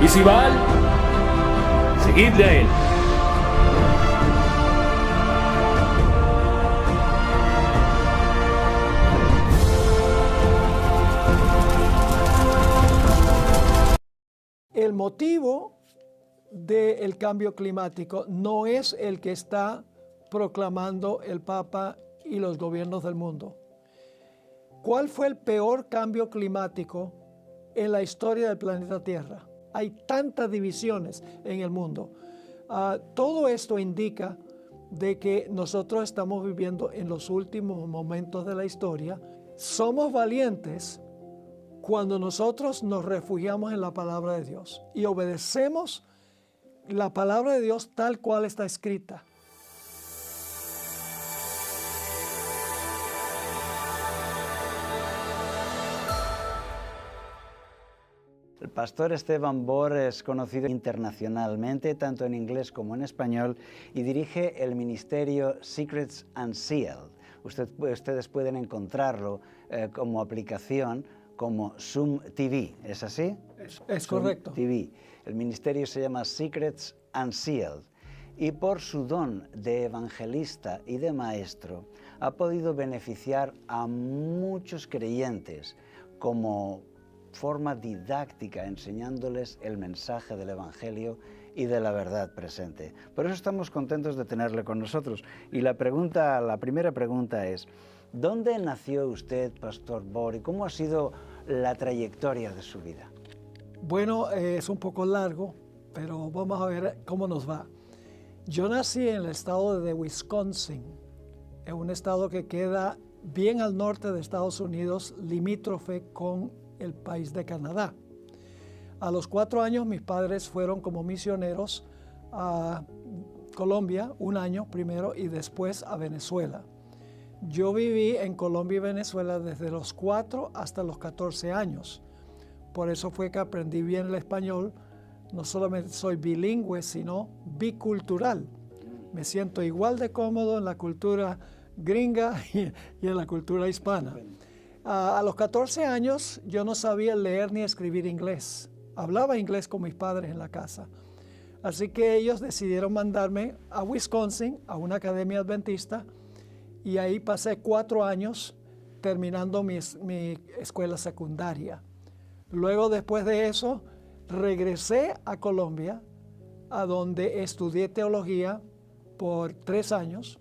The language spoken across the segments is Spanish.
Cibal, seguidle a él. El motivo del cambio climático no es el que está proclamando el Papa y los gobiernos del mundo. ¿Cuál fue el peor cambio climático en la historia del planeta Tierra? Hay tantas divisiones en el mundo. Todo esto indica de que nosotros estamos viviendo en los últimos momentos de la historia. Somos valientes cuando nosotros nos refugiamos en la palabra de Dios y obedecemos la palabra de Dios tal cual está escrita. El pastor Esteban Bor es conocido internacionalmente, tanto en inglés como en español, y dirige el ministerio Secrets Unsealed. Ustedes pueden encontrarlo como aplicación como Zoom TV, ¿es así? Es correcto. TV. El ministerio se llama Secrets Unsealed y por su don de evangelista y de maestro ha podido beneficiar a muchos creyentes como forma didáctica, enseñándoles el mensaje del Evangelio y de la verdad presente. Por eso estamos contentos de tenerle con nosotros. Y la primera pregunta es, ¿dónde nació usted, Pastor Bor, y cómo ha sido la trayectoria de su vida? Bueno, es un poco largo, pero vamos a ver cómo nos va. Yo nací en el estado de Wisconsin, en un estado que queda bien al norte de Estados Unidos, limítrofe con el país de Canadá. A los 4 años mis padres fueron como misioneros a Colombia, 1 año primero, y después a Venezuela. Yo viví en Colombia y Venezuela desde los 4 hasta los 14 años. Por eso fue que aprendí bien el español. No solamente soy bilingüe, sino bicultural. Me siento igual de cómodo en la cultura gringa y en la cultura hispana. A los 14 años yo no sabía leer ni escribir inglés. Hablaba inglés con mis padres en la casa. Así que ellos decidieron mandarme a Wisconsin, a una academia adventista, y ahí pasé 4 años terminando mi escuela secundaria. Luego, después de eso, regresé a Colombia, a donde estudié teología por 3 años.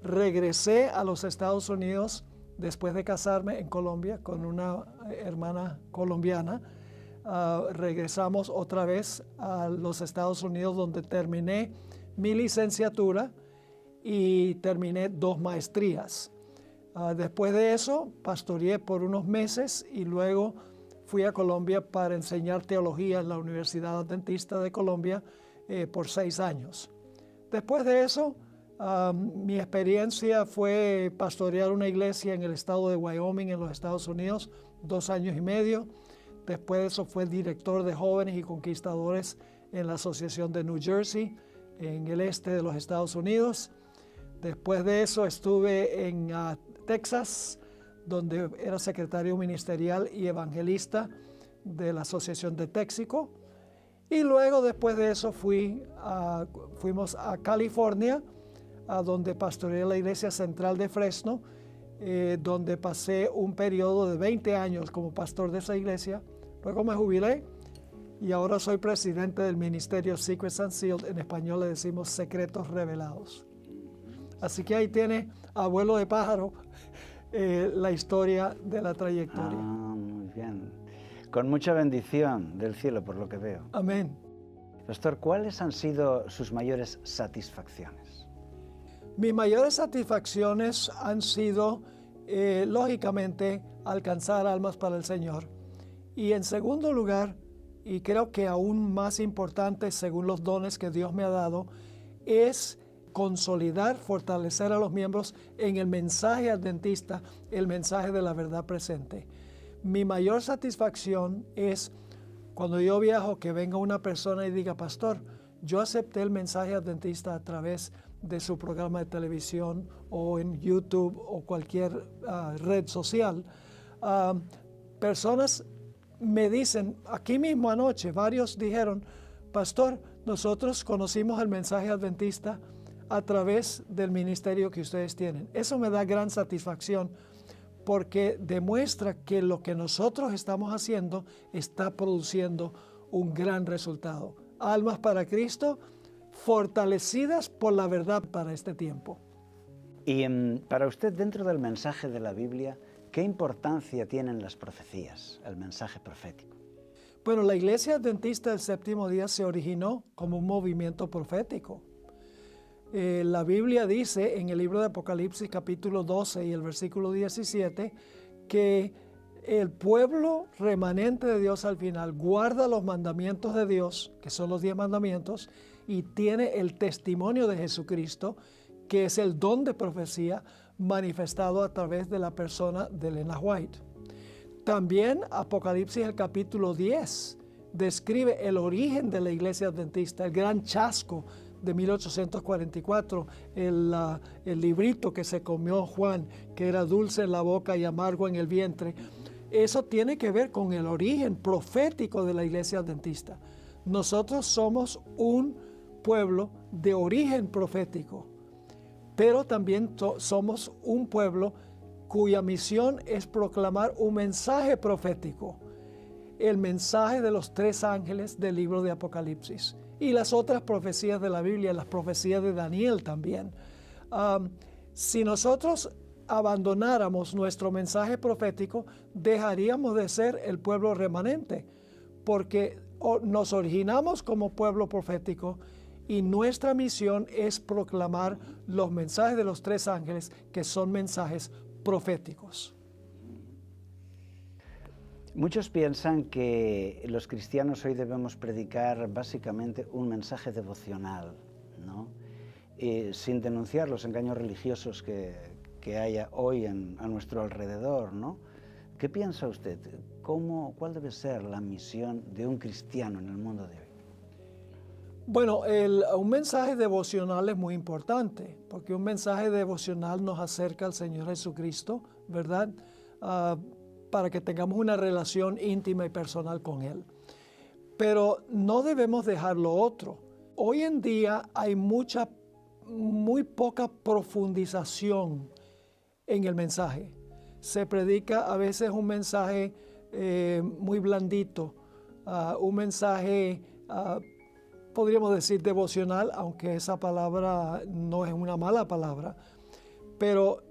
Regresé a los Estados Unidos después de casarme en Colombia con una hermana colombiana. Regresamos otra vez a los Estados Unidos, donde terminé mi licenciatura y terminé 2 maestrías. Después de eso, pastoreé por unos meses y luego fui a Colombia para enseñar teología en la Universidad Adventista de Colombia por 6 años. Después de eso, mi experiencia fue pastorear una iglesia en el estado de Wyoming, en los Estados Unidos, 2 años y medio. Después de eso fue director de jóvenes y conquistadores en la Asociación de New Jersey, en el este de los Estados Unidos. Después de eso estuve en Texas, donde era secretario ministerial y evangelista de la Asociación de Texaco. Y luego, después de eso, fuimos a California, a donde pastoreé la iglesia central de Fresno, donde pasé un periodo de 20 años como pastor de esa iglesia. Luego me jubilé y ahora soy presidente del ministerio Secrets Unsealed. En español le decimos Secretos Revelados. Así que ahí tiene, abuelo de pájaro, la historia de la trayectoria. Muy bien. Con mucha bendición del cielo, por lo que veo. Amén. Pastor, ¿cuáles han sido sus mayores satisfacciones? Mis mayores satisfacciones han sido, lógicamente, alcanzar almas para el Señor. Y en segundo lugar, y creo que aún más importante según los dones que Dios me ha dado, es consolidar, fortalecer a los miembros en el mensaje adventista, el mensaje de la verdad presente. Mi mayor satisfacción es cuando yo viajo, que venga una persona y diga, pastor, yo acepté el mensaje adventista a través de su programa de televisión o en YouTube o cualquier red social. Personas me dicen, aquí mismo anoche, varios dijeron, pastor, nosotros conocimos el mensaje adventista a través del ministerio que ustedes tienen. Eso me da gran satisfacción porque demuestra que lo que nosotros estamos haciendo está produciendo un gran resultado. Almas para Cristo, fortalecidas por la verdad para este tiempo. Y para usted, dentro del mensaje de la Biblia, ¿qué importancia tienen las profecías, el mensaje profético? Bueno, la Iglesia Adventista del Séptimo Día se originó como un movimiento profético. La Biblia dice en el libro de Apocalipsis capítulo 12 y el versículo 17 que el pueblo remanente de Dios al final guarda los mandamientos de Dios, que son los 10 mandamientos, y tiene el testimonio de Jesucristo, que es el don de profecía manifestado a través de la persona de Elena White. También Apocalipsis el capítulo 10 describe el origen de la Iglesia Adventista, el gran chasco de 1844, el librito que se comió Juan, que era dulce en la boca y amargo en el vientre. Eso tiene que ver con el origen profético de la Iglesia Adventista. Nosotros somos un pueblo de origen profético, pero también somos un pueblo cuya misión es proclamar un mensaje profético, el mensaje de los 3 ángeles del libro de Apocalipsis y las otras profecías de la Biblia, las profecías de Daniel también. Si nosotros abandonáramos nuestro mensaje profético, dejaríamos de ser el pueblo remanente, porque nos originamos como pueblo profético y nuestra misión es proclamar los mensajes de los 3 ángeles, que son mensajes proféticos. Muchos piensan que los cristianos hoy debemos predicar básicamente un mensaje devocional, ¿no? Sin denunciar los engaños religiosos que haya hoy a nuestro alrededor, ¿no? ¿Qué piensa usted? ¿Cuál debe ser la misión de un cristiano en el mundo de hoy? Bueno, un mensaje devocional es muy importante, porque un mensaje devocional nos acerca al Señor Jesucristo, ¿verdad? Para que tengamos una relación íntima y personal con Él. Pero no debemos dejar lo otro. Hoy en día hay muy poca profundización en el mensaje. Se predica a veces un mensaje muy blandito, un mensaje, podríamos decir devocional, aunque esa palabra no es una mala palabra, pero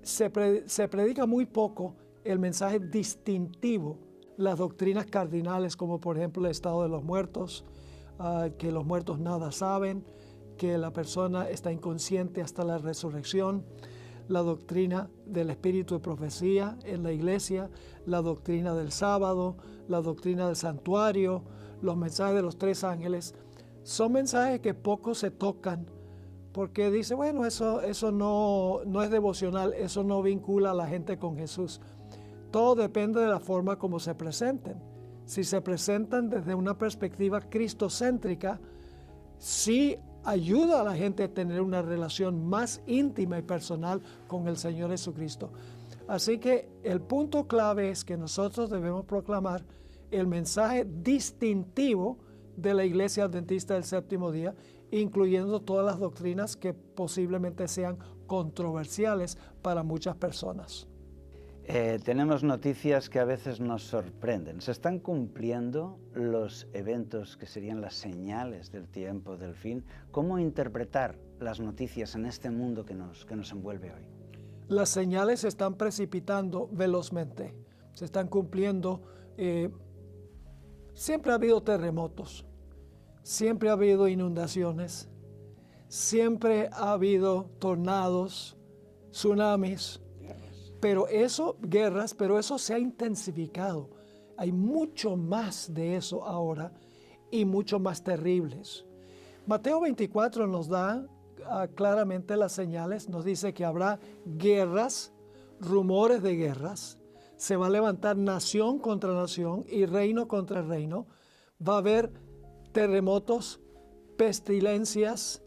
se predica muy poco el mensaje distintivo, las doctrinas cardinales, como por ejemplo el estado de los muertos, que los muertos nada saben, que la persona está inconsciente hasta la resurrección, la doctrina del espíritu de profecía en la iglesia, la doctrina del sábado, la doctrina del santuario, los mensajes de los 3 ángeles. Son mensajes que poco se tocan, porque dice, bueno, eso no es devocional, eso no vincula a la gente con Jesús. Todo depende de la forma como se presenten. Si se presentan desde una perspectiva cristocéntrica, sí ayuda a la gente a tener una relación más íntima y personal con el Señor Jesucristo. Así que el punto clave es que nosotros debemos proclamar el mensaje distintivo de la Iglesia Adventista del Séptimo Día, incluyendo todas las doctrinas que posiblemente sean controversiales para muchas personas. Tenemos noticias que a veces nos sorprenden. ¿Se están cumpliendo los eventos que serían las señales del tiempo, del fin? ¿Cómo interpretar las noticias en este mundo que nos envuelve hoy? Las señales se están precipitando velozmente, se están cumpliendo. Siempre ha habido terremotos, siempre ha habido inundaciones, siempre ha habido tornados, tsunamis, pero eso se ha intensificado. Hay mucho más de eso ahora y mucho más terribles. Mateo 24 nos da claramente las señales, nos dice que habrá guerras, rumores de guerras, se va a levantar nación contra nación y reino contra reino, va a haber terremotos, pestilencias,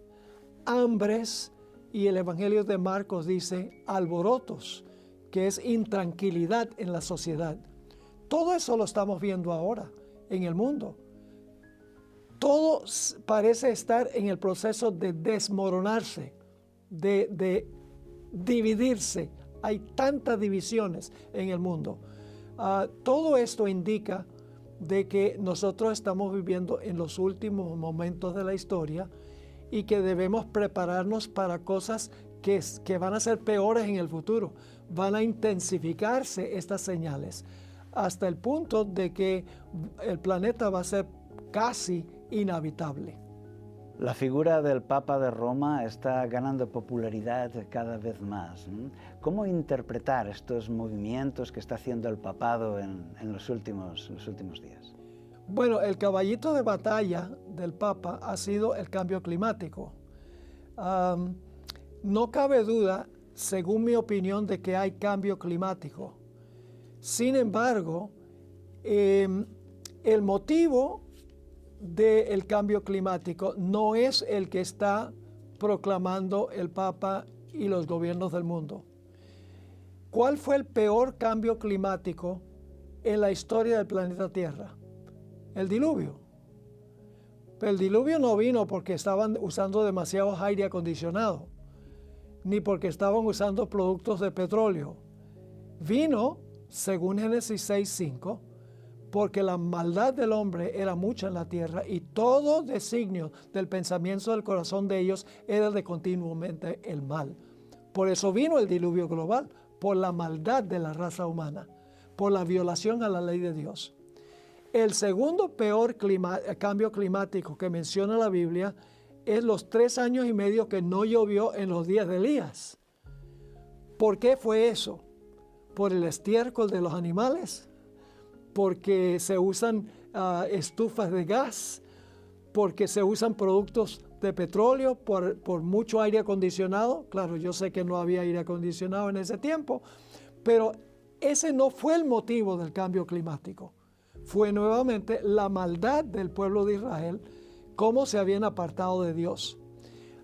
hambres, y el Evangelio de Marcos dice alborotos, que es intranquilidad en la sociedad. Todo eso lo estamos viendo ahora en el mundo. Todo parece estar en el proceso de desmoronarse, de dividirse. Hay tantas divisiones en el mundo. Todo esto indica de que nosotros estamos viviendo en los últimos momentos de la historia y que debemos prepararnos para cosas que van a ser peores en el futuro. Van a intensificarse estas señales hasta el punto de que el planeta va a ser casi inhabitable. La figura del Papa de Roma está ganando popularidad cada vez más. ¿Cómo interpretar estos movimientos que está haciendo el papado en los últimos días? Bueno, el caballito de batalla del Papa ha sido el cambio climático. No cabe duda, según mi opinión, de que hay cambio climático. Sin embargo, el motivo del cambio climático no es el que está proclamando el Papa y los gobiernos del mundo. ¿Cuál fue el peor cambio climático en la historia del planeta Tierra? El diluvio. Pero el diluvio no vino porque estaban usando demasiado aire acondicionado, ni porque estaban usando productos de petróleo. Vino, según Génesis 6:5, porque la maldad del hombre era mucha en la tierra y todo designio del pensamiento del corazón de ellos era de continuamente el mal. Por eso vino el diluvio global, por la maldad de la raza humana, por la violación a la ley de Dios. El segundo peor cambio climático que menciona la Biblia es los 3 años y medio que no llovió en los días de Elías. ¿Por qué fue eso? ¿Por el estiércol de los animales? ¿Porque se usan estufas de gas? ¿Porque se usan productos de petróleo? ¿Por mucho aire acondicionado? Claro, yo sé que no había aire acondicionado en ese tiempo, pero ese no fue el motivo del cambio climático. Fue nuevamente la maldad del pueblo de Israel, cómo se habían apartado de Dios.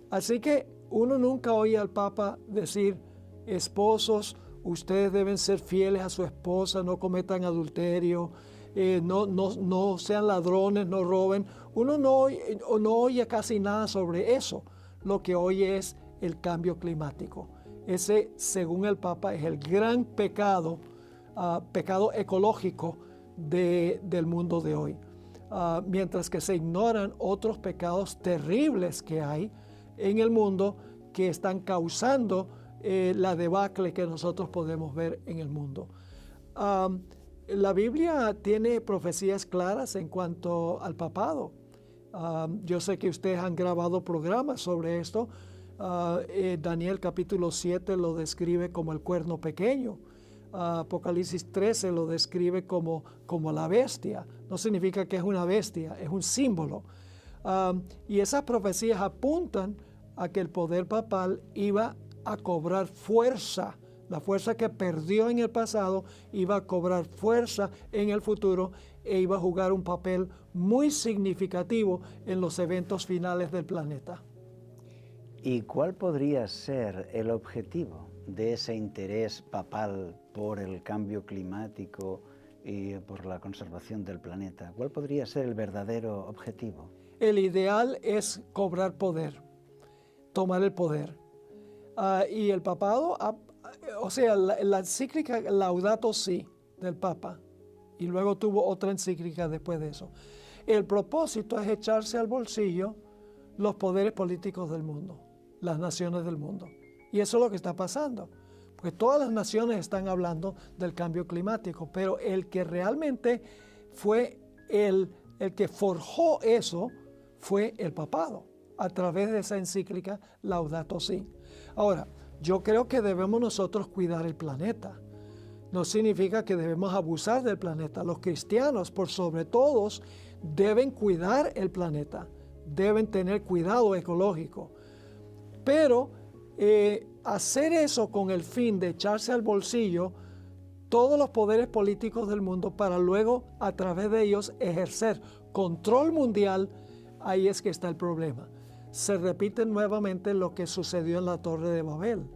Así que uno nunca oye al Papa decir, esposos, ustedes deben ser fieles a su esposa, no cometan adulterio, no sean ladrones, no roben. Uno no oye casi nada sobre eso. Lo que oye es el cambio climático. Ese, según el Papa, es el gran pecado ecológico del mundo de hoy. Mientras que se ignoran otros pecados terribles que hay en el mundo que están causando la debacle que nosotros podemos ver en el mundo. La Biblia tiene profecías claras en cuanto al papado. Yo sé que ustedes han grabado programas sobre esto. Daniel capítulo 7 lo describe como el cuerno pequeño. Apocalipsis 13 lo describe como la bestia. No significa que es una bestia, es un símbolo. Y esas profecías apuntan a que el poder papal iba a cobrar fuerza. La fuerza que perdió en el pasado iba a cobrar fuerza en el futuro e iba a jugar un papel muy significativo en los eventos finales del planeta. ¿Y cuál podría ser el objetivo de ese interés papal por el cambio climático y por la conservación del planeta? ¿Cuál podría ser el verdadero objetivo? El ideal es cobrar poder, tomar el poder. Y el papado, la encíclica Laudato Si del Papa, y luego tuvo otra encíclica después de eso. El propósito es echarse al bolsillo los poderes políticos del mundo, las naciones del mundo. Y eso es lo que está pasando, porque todas las naciones están hablando del cambio climático, pero el que realmente fue el que forjó eso fue el papado, a través de esa encíclica Laudato Si. Ahora, yo creo que debemos nosotros cuidar el planeta. No significa que debemos abusar del planeta. Los cristianos, por sobre todos, deben cuidar el planeta, deben tener cuidado ecológico. Pero hacer eso con el fin de echarse al bolsillo todos los poderes políticos del mundo para luego, a través de ellos, ejercer control mundial, ahí es que está el problema. Se repite nuevamente lo que sucedió en la Torre de Babel,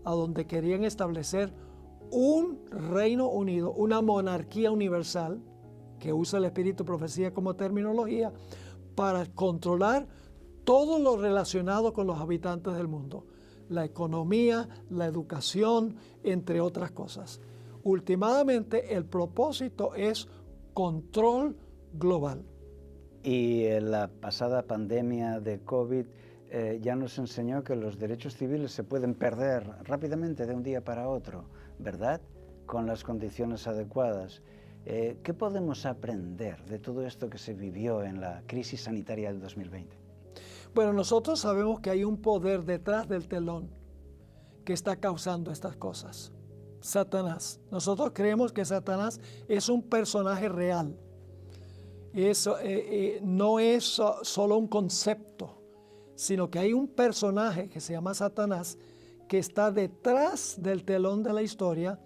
a donde querían establecer un reino unido, una monarquía universal, que usa el espíritu profecía como terminología, para controlar todo lo relacionado con los habitantes del mundo, la economía, la educación, entre otras cosas. Últimamente, el propósito es control global. Y la pasada pandemia de COVID ya nos enseñó que los derechos civiles se pueden perder rápidamente de un día para otro, ¿verdad? Con las condiciones adecuadas. ¿Qué podemos aprender de todo esto que se vivió en la crisis sanitaria del 2020? Bueno, nosotros sabemos que hay un poder detrás del telón que está causando estas cosas. Satanás. Nosotros creemos que Satanás es un personaje real. No es solo un concepto, sino que hay un personaje que se llama Satanás que está detrás del telón de la historia,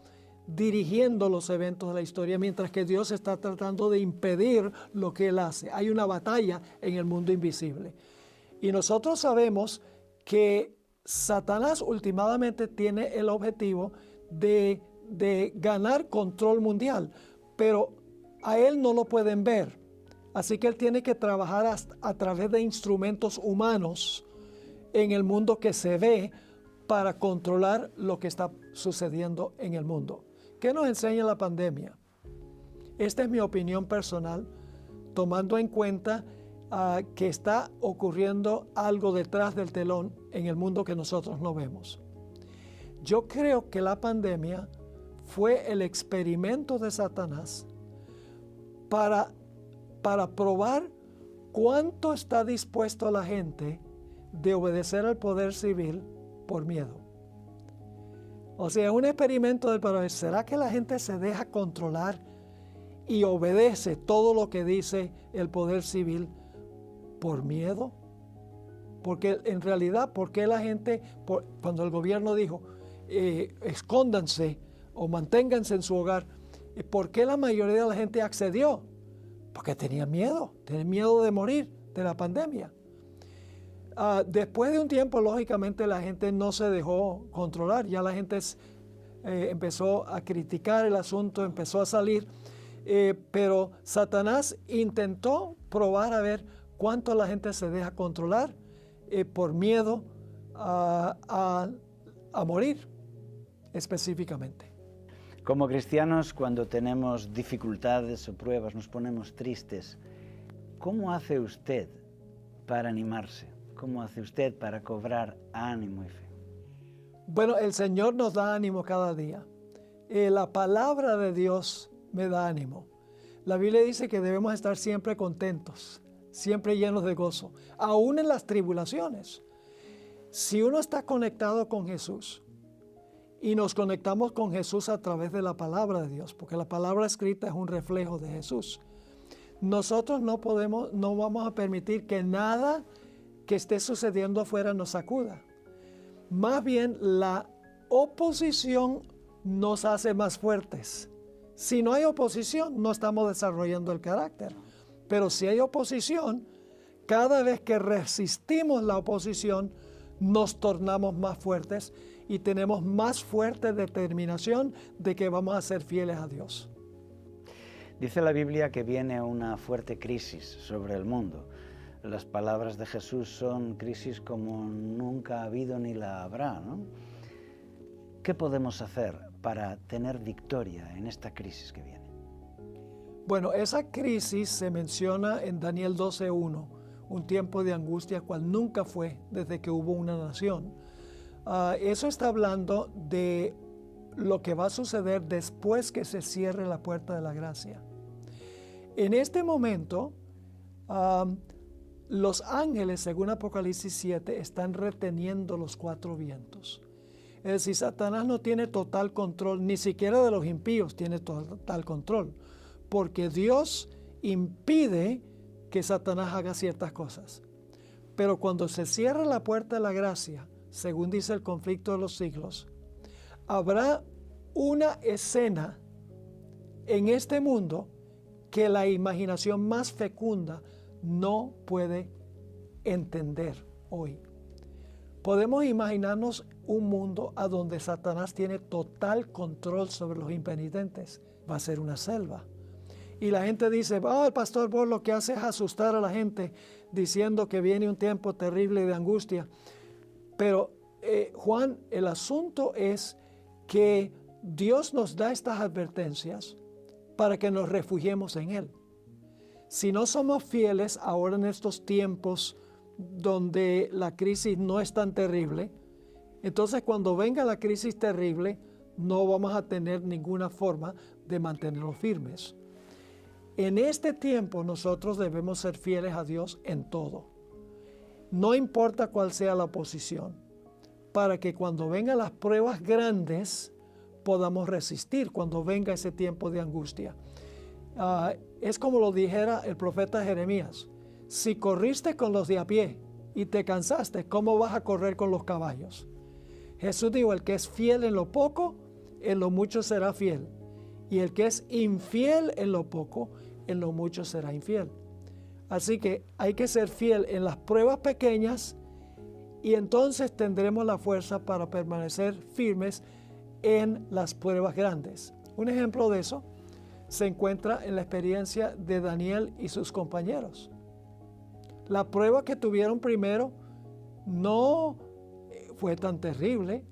dirigiendo los eventos de la historia, mientras que Dios está tratando de impedir lo que Él hace. Hay una batalla en el mundo invisible. Y nosotros sabemos que Satanás últimamente tiene el objetivo de ganar control mundial, pero a él no lo pueden ver. Así que él tiene que trabajar a través de instrumentos humanos en el mundo que se ve para controlar lo que está sucediendo en el mundo. ¿Qué nos enseña la pandemia? Esta es mi opinión personal, tomando en cuenta que está ocurriendo algo detrás del telón en el mundo que nosotros no vemos. Yo creo que la pandemia fue el experimento de Satanás para probar cuánto está dispuesto la gente de obedecer al poder civil por miedo. O sea, un experimento de para ver, ¿será que la gente se deja controlar y obedece todo lo que dice el poder civil por miedo? Porque en realidad, ¿por qué la gente, cuando el gobierno dijo, escóndanse o manténganse en su hogar, ¿por qué la mayoría de la gente accedió? Porque tenía miedo de morir de la pandemia. Después de un tiempo, lógicamente, la gente no se dejó controlar. Ya la gente empezó a criticar el asunto, empezó a salir. Pero Satanás intentó probar a ver cuánto la gente se deja controlar por miedo a morir específicamente. Como cristianos, cuando tenemos dificultades o pruebas, nos ponemos tristes, ¿cómo hace usted para animarse? ¿Cómo hace usted para cobrar ánimo y fe? Bueno, el Señor nos da ánimo cada día. La palabra de Dios me da ánimo. La Biblia dice que debemos estar siempre contentos, siempre llenos de gozo, aún en las tribulaciones. Si uno está conectado con Jesús, y nos conectamos con Jesús a través de la palabra de Dios, porque la palabra escrita es un reflejo de Jesús. Nosotros no vamos a permitir que nada que esté sucediendo afuera nos sacuda. Más bien, la oposición nos hace más fuertes. Si no hay oposición, no estamos desarrollando el carácter. Pero si hay oposición, cada vez que resistimos la oposición, nos tornamos más fuertes y tenemos más fuerte determinación de que vamos a ser fieles a Dios. Dice la Biblia que viene una fuerte crisis sobre el mundo. Las palabras de Jesús son crisis como nunca ha habido ni la habrá, ¿no? ¿Qué podemos hacer para tener victoria en esta crisis que viene? Bueno, esa crisis se menciona en Daniel 12:1, un tiempo de angustia cual nunca fue desde que hubo una nación. Eso está hablando de lo que va a suceder después que se cierre la puerta de la gracia. En este momento, los ángeles, según Apocalipsis 7, están reteniendo los 4 vientos. Es decir, Satanás no tiene total control, ni siquiera de los impíos tiene total control, porque Dios impide que Satanás haga ciertas cosas. Pero cuando se cierra la puerta de la gracia, según dice el conflicto de los siglos, habrá una escena en este mundo que la imaginación más fecunda no puede entender hoy. Podemos imaginarnos un mundo a donde Satanás tiene total control sobre los impenitentes. Va a ser una selva. Y la gente dice, el pastor Bohr lo que hace es asustar a la gente diciendo que viene un tiempo terrible de angustia. Pero Juan, el asunto es que Dios nos da estas advertencias para que nos refugiemos en Él. Si no somos fieles ahora en estos tiempos donde la crisis no es tan terrible, entonces cuando venga la crisis terrible no vamos a tener ninguna forma de mantenernos firmes. En este tiempo nosotros debemos ser fieles a Dios en todo. No importa cuál sea la oposición, para que cuando vengan las pruebas grandes podamos resistir cuando venga ese tiempo de angustia. Es como lo dijera el profeta Jeremías: si corriste con los de a pie y te cansaste, ¿cómo vas a correr con los caballos? Jesús dijo, el que es fiel en lo poco, en lo mucho será fiel. Y el que es infiel en lo poco, en lo mucho será infiel. Así que hay que ser fiel en las pruebas pequeñas y entonces tendremos la fuerza para permanecer firmes en las pruebas grandes. Un ejemplo de eso se encuentra en la experiencia de Daniel y sus compañeros. La prueba que tuvieron primero no fue tan terrible,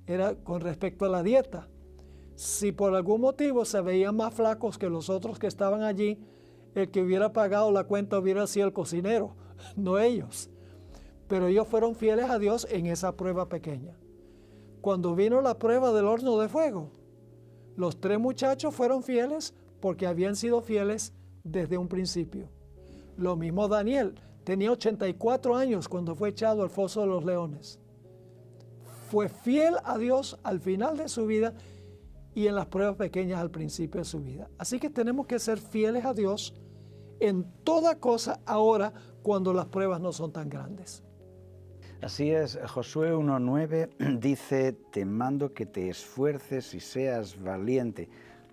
era con respecto a la dieta. Si por algún motivo se veían más flacos que los otros que estaban allí, el que hubiera pagado la cuenta hubiera sido el cocinero, no ellos. Pero ellos fueron fieles a Dios en esa prueba pequeña. Cuando vino la prueba del horno de fuego, los 3 muchachos fueron fieles porque habían sido fieles desde un principio. Lo mismo Daniel, tenía 84 años cuando fue echado al foso de los leones. Fue fiel a Dios al final de su vida y en las pruebas pequeñas al principio de su vida. Así que tenemos que ser fieles a Dios en toda cosa ahora cuando las pruebas no son tan grandes. Así es, Josué 1:9 dice, te mando que te esfuerces y seas valiente.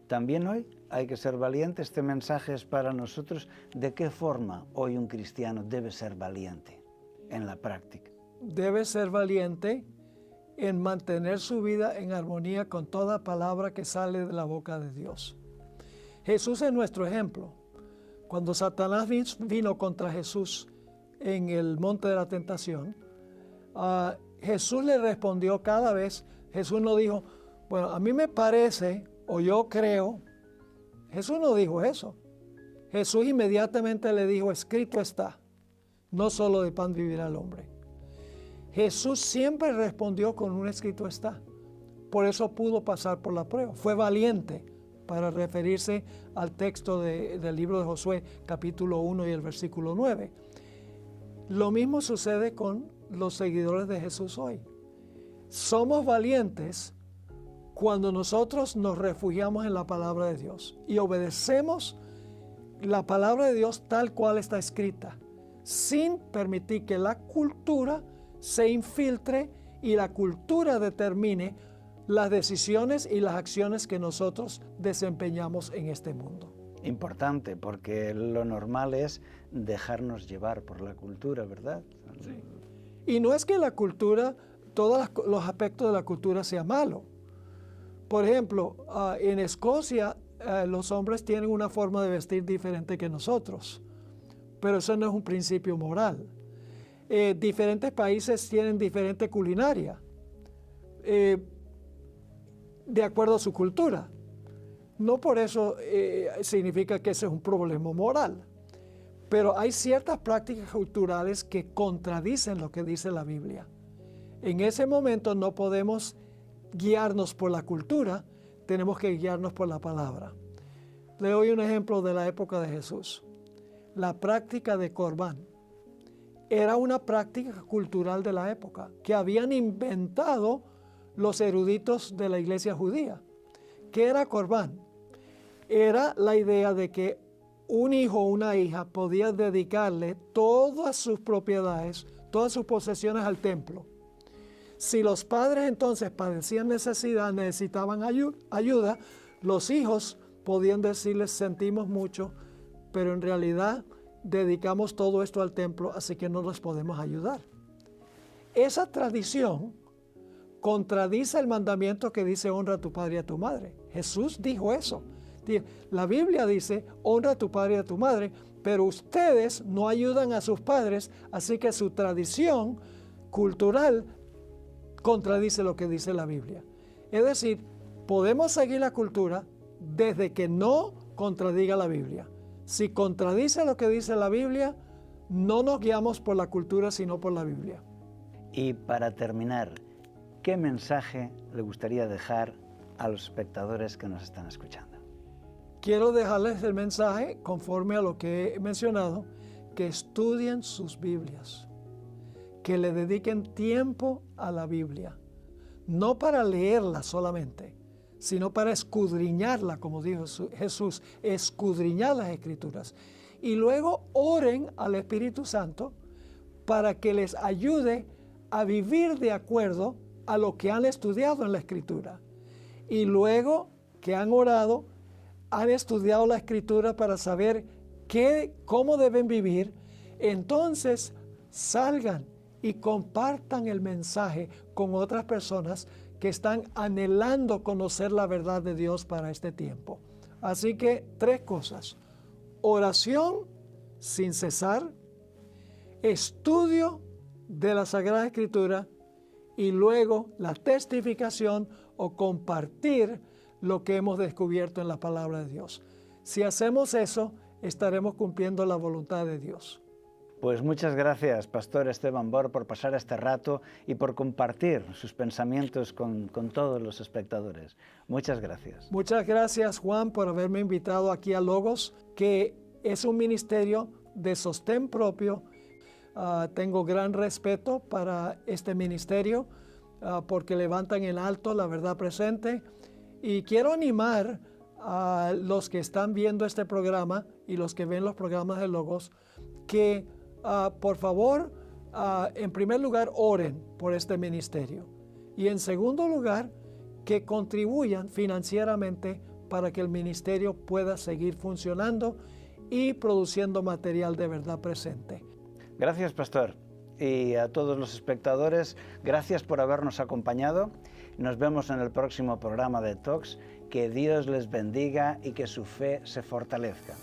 También hoy hay que ser valiente. Este mensaje es para nosotros. ¿De qué forma hoy un cristiano debe ser valiente en la práctica? Debe ser valiente en mantener su vida en armonía con toda palabra que sale de la boca de Dios. Jesús es nuestro ejemplo. Cuando Satanás vino contra Jesús en el monte de la tentación, Jesús le respondió cada vez. Jesús no dijo, bueno, a mí me parece o yo creo. Jesús no dijo eso. Jesús inmediatamente le dijo, escrito está, no solo de pan vivirá el hombre. Jesús siempre respondió con un escrito está. Por eso pudo pasar por la prueba. Fue valiente, para referirse al texto del libro de Josué, capítulo 1 y el versículo 9. Lo mismo sucede con los seguidores de Jesús hoy. Somos valientes cuando nosotros nos refugiamos en la palabra de Dios y obedecemos la palabra de Dios tal cual está escrita, sin permitir que la cultura se infiltre y la cultura determine las decisiones y las acciones que nosotros desempeñamos en este mundo. Importante, porque lo normal es dejarnos llevar por la cultura, ¿verdad? Sí. Y no es que la cultura, todos los aspectos de la cultura sea malo. Por ejemplo, en Escocia los hombres tienen una forma de vestir diferente que nosotros, pero eso no es un principio moral. Diferentes países tienen diferente culinaria, de acuerdo a su cultura. No por eso significa que ese es un problema moral, pero hay ciertas prácticas culturales que contradicen lo que dice la Biblia. En ese momento no podemos guiarnos por la cultura, tenemos que guiarnos por la palabra. Le doy un ejemplo de la época de Jesús. La práctica de Corbán era una práctica cultural de la época que habían inventado los eruditos de la iglesia judía. ¿Qué era Corbán? Era la idea de que un hijo o una hija podía dedicarle todas sus propiedades, todas sus posesiones al templo. Si los padres entonces padecían necesidad, necesitaban ayuda, los hijos podían decirles, sentimos mucho, pero en realidad dedicamos todo esto al templo, así que no los podemos ayudar. esa tradición contradice el mandamiento que dice honra a tu padre y a tu madre. Jesús dijo eso. La Biblia dice honra a tu padre y a tu madre, pero ustedes no ayudan a sus padres, así que su tradición cultural contradice lo que dice la Biblia. Es decir, podemos seguir la cultura desde que no contradiga la Biblia. Si contradice lo que dice la Biblia, no nos guiamos por la cultura, sino por la Biblia. Y para terminar, ¿qué mensaje le gustaría dejar a los espectadores que nos están escuchando? Quiero dejarles el mensaje, conforme a lo que he mencionado, que estudien sus Biblias, que le dediquen tiempo a la Biblia, no para leerla solamente, sino para escudriñarla, como dijo Jesús, escudriñar las Escrituras. Y luego oren al Espíritu Santo para que les ayude a vivir de acuerdo a lo que han estudiado en la Escritura. Y luego que han orado, han estudiado la Escritura para saber cómo deben vivir, entonces salgan y compartan el mensaje con otras personas que están anhelando conocer la verdad de Dios para este tiempo. Así que 3 cosas: oración sin cesar, estudio de la Sagrada Escritura y luego la testificación o compartir lo que hemos descubierto en la palabra de Dios. Si hacemos eso, estaremos cumpliendo la voluntad de Dios. Pues muchas gracias, Pastor Esteban Bor, por pasar este rato y por compartir sus pensamientos con todos los espectadores. Muchas gracias. Muchas gracias, Juan, por haberme invitado aquí a Logos, que es un ministerio de sostén propio. Tengo gran respeto para este ministerio porque levantan en alto la verdad presente. Y quiero animar a los que están viendo este programa y los que ven los programas de Logos que por favor, en primer lugar, oren por este ministerio. Y en segundo lugar, que contribuyan financieramente para que el ministerio pueda seguir funcionando y produciendo material de verdad presente. Gracias, Pastor. Y a todos los espectadores, gracias por habernos acompañado. Nos vemos en el próximo programa de Talks. Que Dios les bendiga y que su fe se fortalezca.